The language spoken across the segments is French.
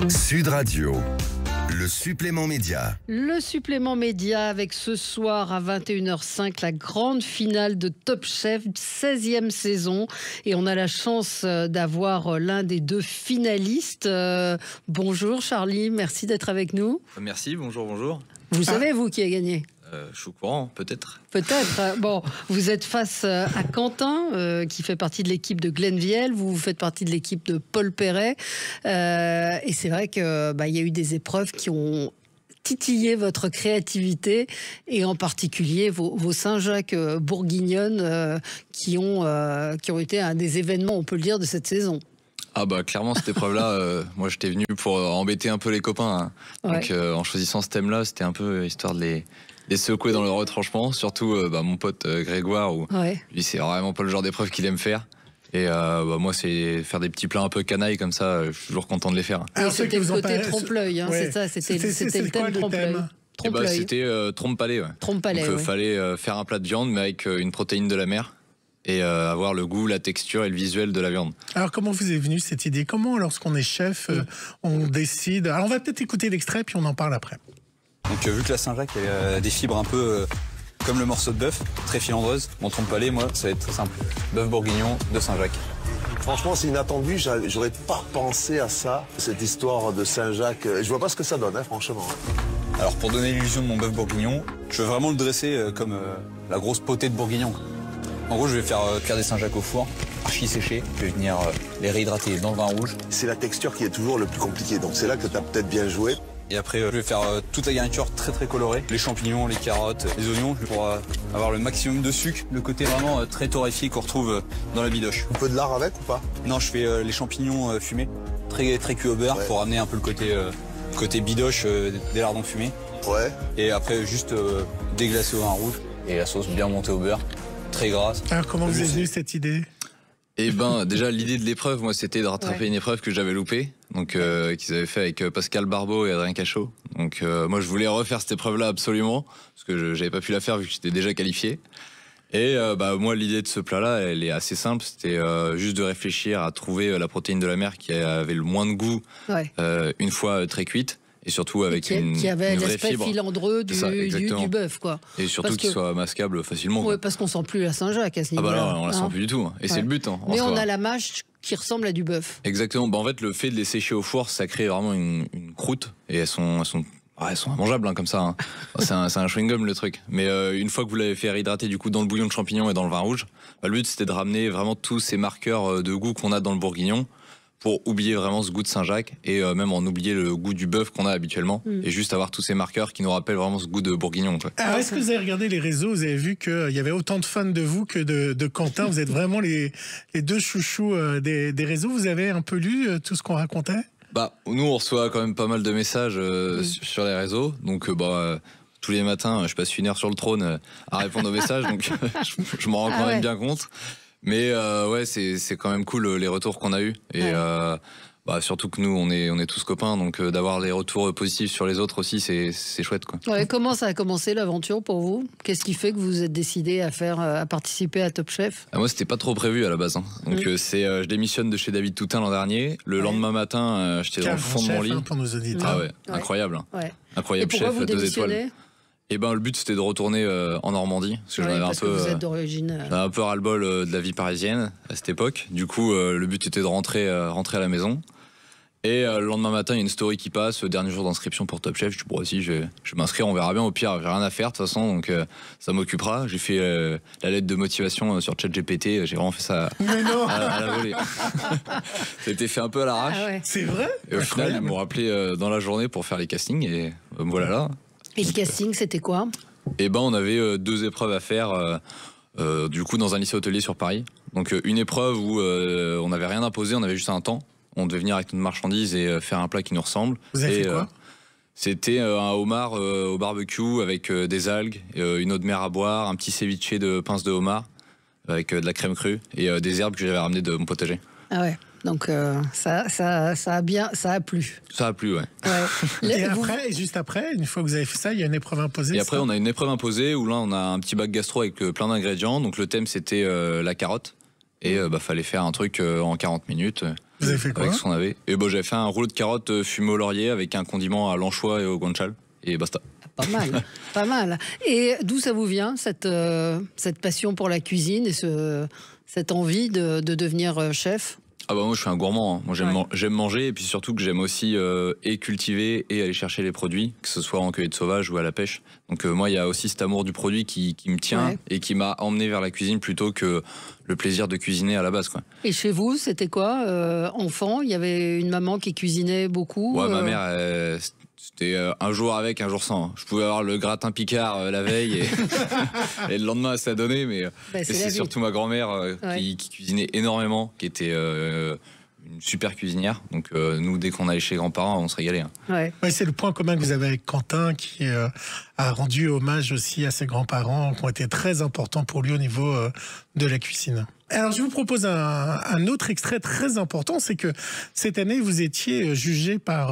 Sud Radio, le supplément média. Le supplément média avec ce soir à 21h05 la grande finale de Top Chef, 16e saison. Et on a la chance d'avoir l'un des deux finalistes. Bonjour Charlie, merci d'être avec nous. Merci, bonjour. Vous savez, vous, qui a gagné ? Je suis au courant, peut-être. Peut-être. Bon, vous êtes face à Quentin, qui fait partie de l'équipe de Glenviel. Vous faites partie de l'équipe de Paul Perret. Et c'est vrai qu'il y a eu des épreuves qui ont titillé votre créativité, et en particulier vos Saint-Jacques bourguignonnes qui ont été un des événements, on peut le dire, de cette saison. Ah bah clairement cette épreuve-là, moi j'étais venu pour embêter un peu les copains. Hein. Ouais. Donc en choisissant ce thème-là, c'était un peu histoire de les secouer dans le retranchement. Surtout mon pote Grégoire, où lui c'est vraiment pas le genre d'épreuve qu'il aime faire. Et moi c'est faire des petits plats un peu canailles comme ça, je suis toujours content de les faire. Alors, c'était le côté trompe-l'œil, hein, c'est ça, c'était le thème trompe-l'œil. C'était trompe-palais. Ouais. Trompe-palais, donc fallait faire un plat de viande mais avec une protéine de la mer. Et avoir le goût, la texture et le visuel de la viande. Alors comment vous est venue cette idée? Comment, lorsqu'on est chef, on décide? Alors on va peut-être écouter l'extrait puis on en parle après. Donc vu que la Saint-Jacques a des fibres un peu comme le morceau de bœuf, très filandreuse, mon trompe-palais, moi, ça va être très simple. Bœuf bourguignon de Saint-Jacques. Franchement, c'est inattendu, j'aurais pas pensé à ça, cette histoire de Saint-Jacques. Je vois pas ce que ça donne, hein, franchement. Alors pour donner l'illusion de mon bœuf bourguignon, je veux vraiment le dresser comme la grosse potée de bourguignon. En gros, je vais faire cuire des Saint-Jacques au four, archi séché. Je vais venir les réhydrater dans le vin rouge. C'est la texture qui est toujours le plus compliqué, donc c'est là que tu as peut-être bien joué. Et après, je vais faire toute la garniture très très colorée. Les champignons, les carottes, les oignons, pour avoir le maximum de sucre. Le côté vraiment très torréfié qu'on retrouve dans la bidoche. Un peu de lard avec ou pas? Non, je fais les champignons fumés, très très cuits au beurre, pour amener un peu le côté bidoche des lardons fumés. Ouais. Et après, juste déglacer au vin rouge et la sauce bien montée au beurre. Très grasse. Alors comment vous est venue cette idée? Eh ben déjà l'idée de l'épreuve, moi c'était de rattraper une épreuve que j'avais loupée, donc qu'ils avaient fait avec Pascal Barbeau et Adrien Cachot. Donc moi je voulais refaire cette épreuve-là absolument, parce que j'avais pas pu la faire vu que j'étais déjà qualifié. Et moi l'idée de ce plat-là, elle est assez simple, c'était juste de réfléchir à trouver la protéine de la mer qui avait le moins de goût une fois très cuite. Et surtout avec qui avait l'aspect filandreux du bœuf, quoi. Et surtout qu'il soit masquable facilement. Oui, parce qu'on sent plus la Saint-Jacques à ce niveau-là. Ah bah là, on la sent plus du tout. Et c'est le but. Hein, mais on a la mâche qui ressemble à du bœuf. Exactement. En fait, le fait de les sécher au four, ça crée vraiment une croûte. Et elles sont immangeables comme ça. Hein. C'est un chewing-gum le truc. Mais une fois que vous l'avez fait réhydrater du coup dans le bouillon de champignons et dans le vin rouge, le but c'était de ramener vraiment tous ces marqueurs de goût qu'on a dans le bourguignon, pour oublier vraiment ce goût de Saint-Jacques et même en oublier le goût du bœuf qu'on a habituellement et juste avoir tous ces marqueurs qui nous rappellent vraiment ce goût de bourguignon. Alors est-ce que vous avez regardé les réseaux, vous avez vu qu'il y avait autant de fans de vous que de Quentin, vous êtes vraiment les deux chouchous des réseaux, vous avez un peu lu tout ce qu'on racontait? Nous on reçoit quand même pas mal de messages sur les réseaux, donc tous les matins je passe 1 heure sur le trône à répondre aux messages, donc je m'en rends quand même bien compte. Mais c'est quand même cool les retours qu'on a eus. Et surtout que nous, on est tous copains, donc d'avoir les retours positifs sur les autres aussi, c'est chouette, quoi. Ouais, comment ça a commencé l'aventure pour vous? Qu'est-ce qui fait que vous êtes décidé à participer à Top Chef? Moi, c'était pas trop prévu à la base. Hein. Donc je démissionne de chez David Toutain l'an dernier. Le lendemain matin, j'étais dans le fond de mon lit. Pour nos auditeurs. Incroyable. Ouais. Incroyable chef, vous 2 étoiles. Et le but c'était de retourner en Normandie, parce que j'en avais vous êtes d'origine. J'avais un peu ras-le-bol de la vie parisienne à cette époque. Du coup, le but était de rentrer à la maison. Et le lendemain matin, il y a une story qui passe, dernier jour d'inscription pour Top Chef. Je dis bon, si je vais m'inscrire, on verra bien. Au pire, j'ai rien à faire de toute façon, donc ça m'occupera. J'ai fait la lettre de motivation sur ChatGPT. J'ai vraiment fait ça à la volée. Ça a été fait un peu à l'arrache. Ah ouais. C'est vrai? Et au final, ils m'ont rappelé dans la journée pour faire les castings et me voilà là. Et le casting, c'était quoi? On avait 2 épreuves à faire du coup dans un lycée hôtelier sur Paris. Donc une épreuve où on n'avait rien imposé, on avait juste un temps. On devait venir avec notre marchandise et faire un plat qui nous ressemble. Vous avez fait quoi? C'était un homard au barbecue avec des algues, une eau de mer à boire, un petit ceviche de pince de homard avec de la crème crue et des herbes que j'avais ramenées de mon potager. Ah ouais. Donc ça a plu. Ça a plu, ouais. Et juste après, une fois que vous avez fait ça, il y a une épreuve imposée. Et après, on a une épreuve imposée où là, on a un petit bac gastro avec plein d'ingrédients. Donc le thème, c'était la carotte. Et fallait faire un truc en 40 minutes. Vous avez fait quoi? Avec ce qu'on avait. Et bon, j'avais fait un rouleau de carottes fumé au laurier avec un condiment à l'anchois et au guanciale. Et basta. Pas mal, pas mal. Et d'où ça vous vient, cette passion pour la cuisine et cette envie de devenir chef? Ah bah moi je suis un gourmand, hein. Moi j'aime manger et puis surtout que j'aime aussi et cultiver et aller chercher les produits, que ce soit en cueillette sauvage ou à la pêche. Donc moi il y a aussi cet amour du produit qui me tient et qui m'a emmené vers la cuisine plutôt que le plaisir de cuisiner à la base, quoi. Et chez vous c'était quoi enfant? Il y avait une maman qui cuisinait beaucoup? Ouais, ma mère c'était un jour avec, un jour sans. Je pouvais avoir le gratin Picard la veille et le lendemain ça donnait, mais c'est surtout ma grand-mère qui cuisinait énormément, qui était une super cuisinière. Donc nous, dès qu'on allait chez les grands-parents, on se régalait, hein. Ouais, c'est le point commun que vous avez avec Quentin, qui a rendu hommage aussi à ses grands-parents, qui ont été très importants pour lui au niveau de la cuisine. Alors, je vous propose un autre extrait très important, c'est que cette année, vous étiez jugé par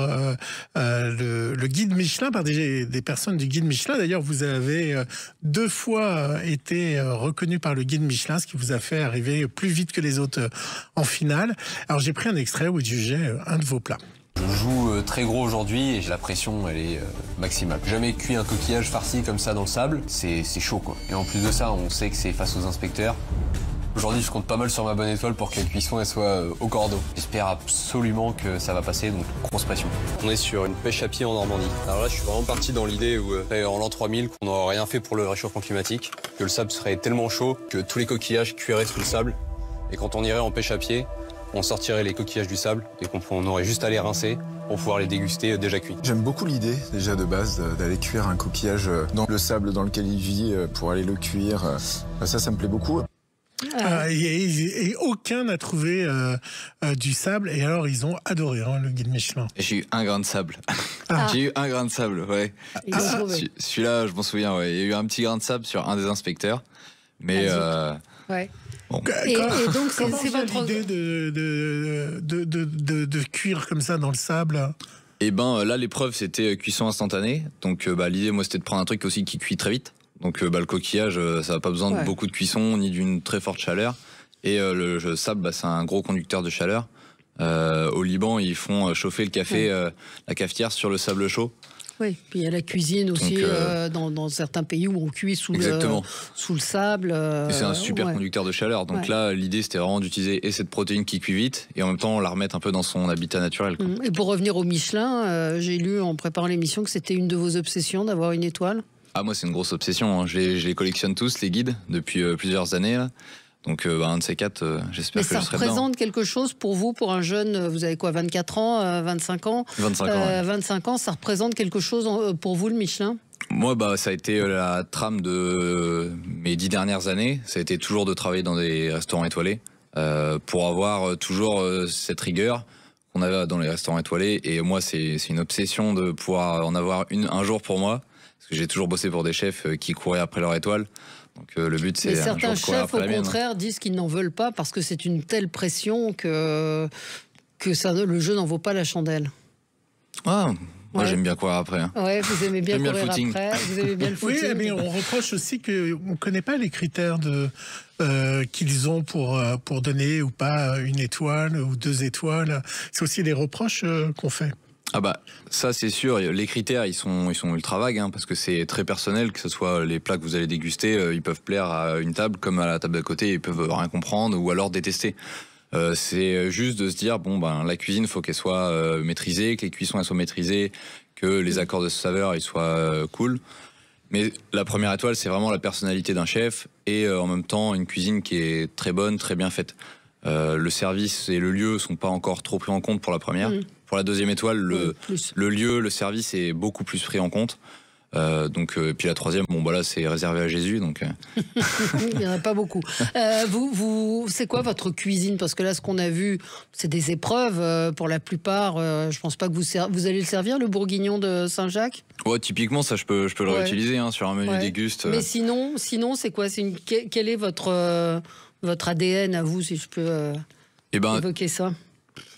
le guide Michelin, par des personnes du guide Michelin. D'ailleurs, vous avez 2 fois été reconnu par le guide Michelin, ce qui vous a fait arriver plus vite que les autres en finale. Alors, j'ai pris un extrait où il jugeait un de vos plats. Je joue très gros aujourd'hui et la pression elle est maximale. Jamais cuit un coquillage farci comme ça dans le sable, c'est chaud quoi. Et en plus de ça, on sait que c'est face aux inspecteurs. Aujourd'hui, je compte pas mal sur ma bonne étoile pour que la cuisson elle soit au cordeau. J'espère absolument que ça va passer, donc grosse pression. On est sur une pêche à pied en Normandie. Alors là, je suis vraiment parti dans l'idée où, en l'an 3000, qu'on n'aurait rien fait pour le réchauffement climatique, que le sable serait tellement chaud que tous les coquillages cuiraient sous le sable. Et quand on irait en pêche à pied, on sortirait les coquillages du sable et qu'on aurait juste à les rincer pour pouvoir les déguster déjà cuits. J'aime beaucoup l'idée, déjà de base, d'aller cuire un coquillage dans le sable dans lequel il vit pour aller le cuire. Ça me plaît beaucoup. Et aucun n'a trouvé du sable, et alors ils ont adoré le guide Michelin. J'ai eu un grain de sable. J'ai eu un grain de sable, ouais. Celui-là, je m'en souviens, ouais. Il y a eu un petit grain de sable sur un des inspecteurs, mais ouais. Bon. Et donc c'est votre idée de cuire comme ça dans le sable? Et ben là, l'épreuve c'était cuisson instantanée. Donc l'idée, moi, c'était de prendre un truc aussi qui cuit très vite. Donc le coquillage, ça n'a pas besoin de beaucoup de cuisson ni d'une très forte chaleur. Et le sable, c'est un gros conducteur de chaleur. Au Liban, ils font chauffer le café, la cafetière sur le sable chaud. Oui, puis il y a la cuisine aussi dans certains pays où on cuit sous le sable. C'est un super conducteur de chaleur. Donc là, l'idée, c'était vraiment d'utiliser cette protéine qui cuit vite et en même temps la remettre un peu dans son habitat naturel, quoi. Et pour revenir au Michelin, j'ai lu en préparant l'émission que c'était une de vos obsessions d'avoir une étoile. Ah, moi, c'est une grosse obsession, hein. Je les collectionne tous, les guides, depuis plusieurs années, là. Donc, un de ces 4, j'espère que je serai dedans. Mais ça représente quelque chose pour vous, pour un jeune, vous avez quoi, 24 ans, 25 ans 25 ans, ouais. 25 ans, ça représente quelque chose pour vous, le Michelin? Moi, ça a été la trame de mes 10 dernières années. Ça a été toujours de travailler dans des restaurants étoilés pour avoir toujours cette rigueur qu'on avait dans les restaurants étoilés. Et moi, c'est une obsession de pouvoir en avoir un jour pour moi. Parce que j'ai toujours bossé pour des chefs qui couraient après leur étoile. Donc le but, c'est un jour de courir après la mienne. Certains chefs, au contraire, disent qu'ils n'en veulent pas parce que c'est une telle pression que le jeu n'en vaut pas la chandelle. Ah, moi, j'aime bien courir après. Hein. Ouais, vous aimez bien courir après. Vous aimez bien le footing. Oui, mais on reproche aussi qu'on ne connaît pas les critères qu'ils ont pour donner ou pas une étoile ou 2 étoiles. C'est aussi les reproches qu'on fait. Ah ça c'est sûr, les critères ils sont ultra vagues, hein, parce que c'est très personnel, que ce soit les plats que vous allez déguster, ils peuvent plaire à une table comme à la table d'à côté, ils peuvent rien comprendre ou alors détester. C'est juste de se dire la cuisine faut qu'elle soit maîtrisée, que les cuissons elles soient maîtrisées, que les accords de saveur ils soient cool. Mais la première étoile c'est vraiment la personnalité d'un chef et en même temps une cuisine qui est très bonne, très bien faite. Le service et le lieu sont pas encore trop pris en compte pour la première. Pour la deuxième étoile, le lieu, le service est beaucoup plus pris en compte. Puis la troisième, là c'est réservé à Jésus. Donc il n'y en a pas beaucoup. C'est quoi votre cuisine? Parce que là, ce qu'on a vu, c'est des épreuves pour la plupart. Je pense pas que vous allez le servir, le bourguignon de Saint-Jacques? Ouais, typiquement, ça je peux le réutiliser sur un menu déguste. Mais sinon, c'est quoi? Quel est votre ADN à vous, si je peux évoquer ça?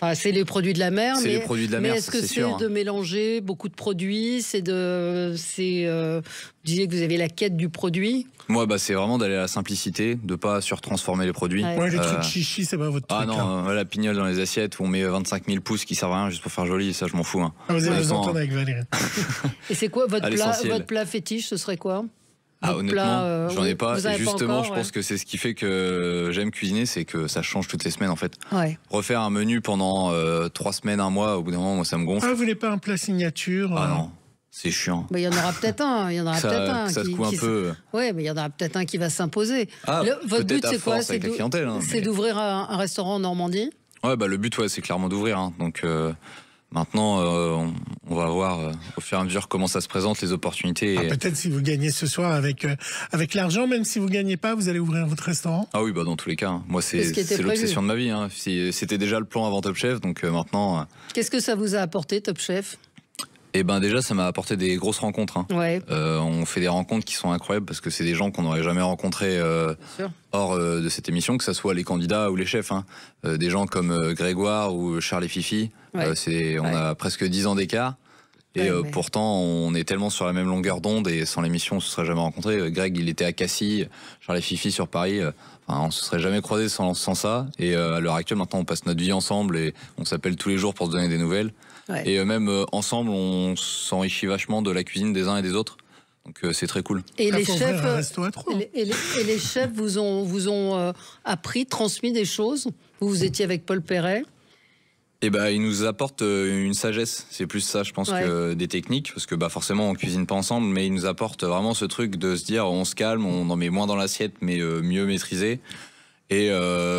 Enfin, c'est les produits de la mer, C'est mais, les produits de la mer, est-ce que c'est c'est sûr, hein. de mélanger beaucoup de produits? Vous disiez que vous avez la quête du produit. Moi, c'est vraiment d'aller à la simplicité, de pas surtransformer les produits. Ouais. Ouais, les trucs chichi, c'est pas votre truc. Ah non, la pignole dans les assiettes où on met 25 000 pouces qui servent à rien juste pour faire joli, ça je m'en fous. Hein. Ah, vous allez vous Honnêtement, entendre avec Valérie. Et c'est quoi À l'essentiel. votre plat fétiche? Ce serait quoi? Votre honnêtement, plat, j'en ai pas. vous Et avez justement, encore, je pense que c'est ce qui fait que j'aime cuisiner, c'est que ça change toutes les semaines en fait. Ouais. Refaire un menu pendant 3 semaines, un mois, au bout d'un moment, moi, ça me gonfle. Ah, vous voulez pas un plat signature? Ah non, c'est chiant. Il y en aura peut-être un. Il y en aura peut-être un. Ça secoue un peu. Oui, mais il y en aura peut-être un qui va s'imposer. Ah, Votre but, peut-être à c'est quoi? force avec la clientèle. Hein, C'est d'ouvrir un restaurant en Normandie? Ouais, le but, c'est clairement d'ouvrir. Hein. Donc maintenant, on va voir au fur et à mesure comment ça se présente, les opportunités. Peut-être si vous gagnez ce soir avec l'argent, même si vous gagnez pas, vous allez ouvrir votre restaurant? Ah oui, dans tous les cas. Hein. Moi, c'est l'obsession de ma vie. Hein. C'était déjà le plan avant Top Chef, donc maintenant. Qu'est-ce que ça vous a apporté, Top Chef? Eh déjà, ça m'a apporté des grosses rencontres. Hein. Ouais. On fait des rencontres qui sont incroyables parce que c'est des gens qu'on n'aurait jamais rencontrés hors de cette émission, que ce soit les candidats ou les chefs. Hein. Des gens comme Grégoire ou Charles et Fifi. Ouais. On a presque 10 ans d'écart. Et pourtant, on est tellement sur la même longueur d'onde et sans l'émission, on ne se serait jamais rencontrés. Greg, il était à Cassis, Charles et Fifi sur Paris. On ne se serait jamais croisés sans ça. Et à l'heure actuelle, maintenant, on passe notre vie ensemble et on s'appelle tous les jours pour se donner des nouvelles. Ouais. Et même ensemble, on s'enrichit vachement de la cuisine des uns et des autres. Donc c'est très cool. Et les chefs, un resto à trois. et les chefs vous ont appris, transmis des choses. Vous étiez avec Paul Perret. Et ils nous apportent une sagesse. C'est plus ça, je pense, que des techniques. Parce que forcément, on cuisine pas ensemble, mais ils nous apportent vraiment ce truc de se dire on se calme, on en met moins dans l'assiette, mais mieux maîtrisé. Et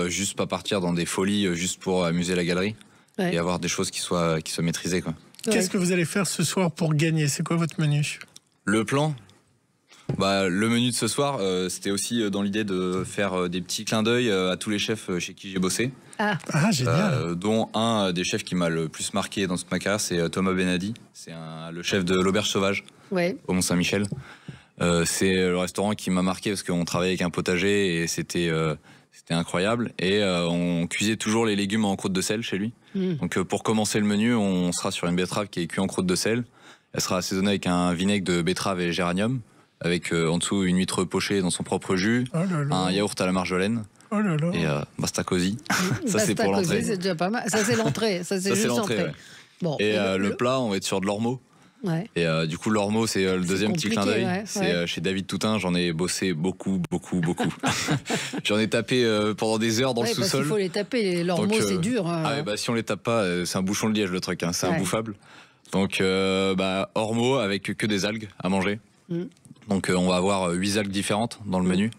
juste pas partir dans des folies juste pour amuser la galerie. Ouais. Et avoir des choses qui soient maîtrisées, quoi. Qu'est-ce que vous allez faire ce soir pour gagner? C'est quoi votre menu? Le plan, le menu de ce soir, c'était aussi dans l'idée de faire des petits clins d'œil à tous les chefs chez qui j'ai bossé. Ah, génial. Dont un des chefs qui m'a le plus marqué dans toute ma carrière, c'est Thomas Benadi. C'est le chef de l'Auberge Sauvage au Mont-Saint-Michel. C'est le restaurant qui m'a marqué parce qu'on travaillait avec un potager et c'était incroyable. Et on cuisait toujours les légumes en croûte de sel chez lui. Donc pour commencer le menu, on sera sur une betterave qui est cuite en croûte de sel. Elle sera assaisonnée avec un vinaigre de betterave et géranium, avec en dessous une huître pochée dans son propre jus, un yaourt à la marjolaine. Et basta cosy. Ça c'est pour l'entrée. C'est déjà pas mal. Ça c'est l'entrée. Ça c'est juste l'entrée. Ouais. Bon, et le plat, on va être sur de l'ormeau. Ouais. Et du coup, l'ormeau, c'est le deuxième petit clin d'œil. C'est chez David Toutain. J'en ai bossé beaucoup. J'en ai tapé pendant des heures dans le sous-sol. Il faut les taper. L'ormeau, c'est dur. Si on les tape pas, c'est un bouchon de liège le truc. Hein. C'est imbouffable. Donc, ormeau avec que des algues à manger. Donc, on va avoir 8 algues différentes dans le menu.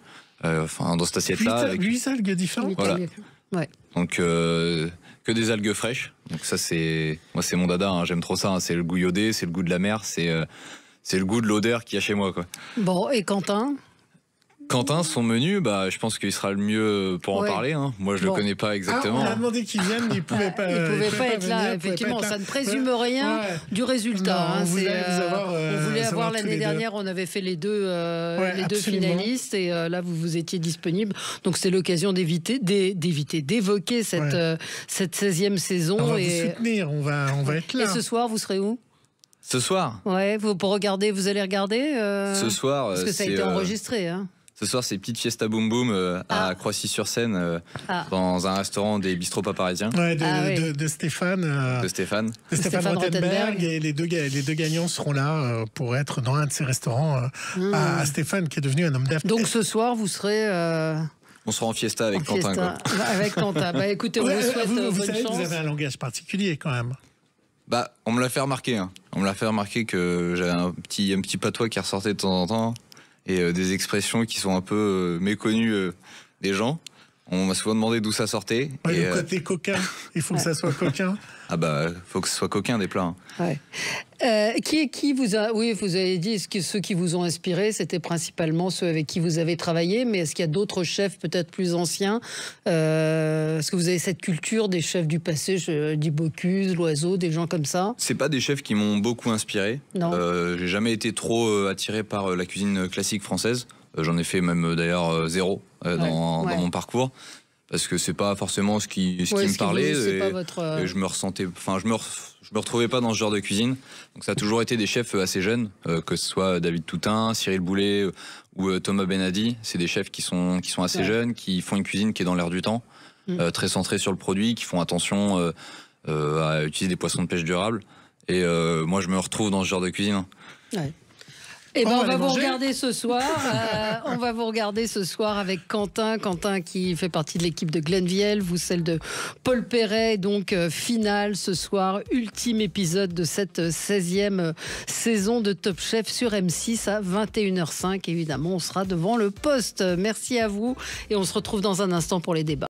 Dans cette assiette-là. 8 algues différentes. Voilà. Ouais. Donc, que des algues fraîches. Donc ça, moi, c'est mon dada. Hein. J'aime trop ça. Hein. C'est le goût iodé, c'est le goût de la mer, c'est le goût de l'odeur qu'il y a chez moi, quoi. Bon, et Quentin, son menu, je pense qu'il sera le mieux pour en parler. Hein. Moi, je le connais pas exactement. On a demandé qu'il vienne, mais il pouvait pas. Il pouvait pas être là. Effectivement, ça ne présume rien du résultat. Non, on voulait avoir l'année dernière, on avait fait les deux finalistes, et là, vous étiez disponible. Donc, c'est l'occasion d'évoquer cette 16e saison. On va vous soutenir, on va être là. Et ce soir, vous serez où? Ce soir? Ouais, vous allez regarder ce soir, parce que ça a été enregistré. Hein. Ce soir, c'est Petite Fiesta Boum Boum à Croissy-sur-Seine, dans un restaurant des bistrots pas parisiens. Ouais, de Stéphane. De Stéphane Rothenberg. Et les deux gagnants seront là pour être dans un de ces restaurants à Stéphane, qui est devenu un homme d'affaires. Donc ce soir, vous serez... On sera en fiesta avec Quentin. Quoi. Avec Quentin. Écoutez, on vous souhaite bonne chance. Vous avez un langage particulier quand même. On me l'a fait remarquer. Hein. On me l'a fait remarquer que j'avais un petit patois qui ressortait de temps en temps. Et des expressions qui sont un peu méconnues des gens. On m'a souvent demandé d'où ça sortait. Le côté coquin, il faut que ça soit coquin. Faut que ce soit coquin des plats. Hein. Ouais. Qui vous a... Oui, vous avez dit que ceux qui vous ont inspiré, c'était principalement ceux avec qui vous avez travaillé, mais est-ce qu'il y a d'autres chefs peut-être plus anciens? Est-ce que vous avez cette culture des chefs du passé, je dis Bocuse, Loiseau, des gens comme ça? C'est pas des chefs qui m'ont beaucoup inspiré. Non. J'ai jamais été trop attiré par la cuisine classique française. J'en ai fait même d'ailleurs zéro dans mon parcours. parce que c'est pas forcément ce qui me parlait. Et je me ressentais, enfin, je me retrouvais pas dans ce genre de cuisine. Donc ça a toujours été des chefs assez jeunes, que ce soit David Toutain, Cyril Boulet ou Thomas Benadi. C'est des chefs qui sont assez jeunes, qui font une cuisine qui est dans l'air du temps, très centrée sur le produit, qui font attention à utiliser des poissons de pêche durables. Et moi, je me retrouve dans ce genre de cuisine. Ouais. Et ben on va vous regarder ce soir. On va vous regarder ce soir avec Quentin qui fait partie de l'équipe de Glenviel, vous celle de Paul Perret. Donc finale ce soir, ultime épisode de cette 16e saison de Top Chef sur M6 à 21h05. Évidemment, on sera devant le poste. Merci à vous et on se retrouve dans un instant pour les débats.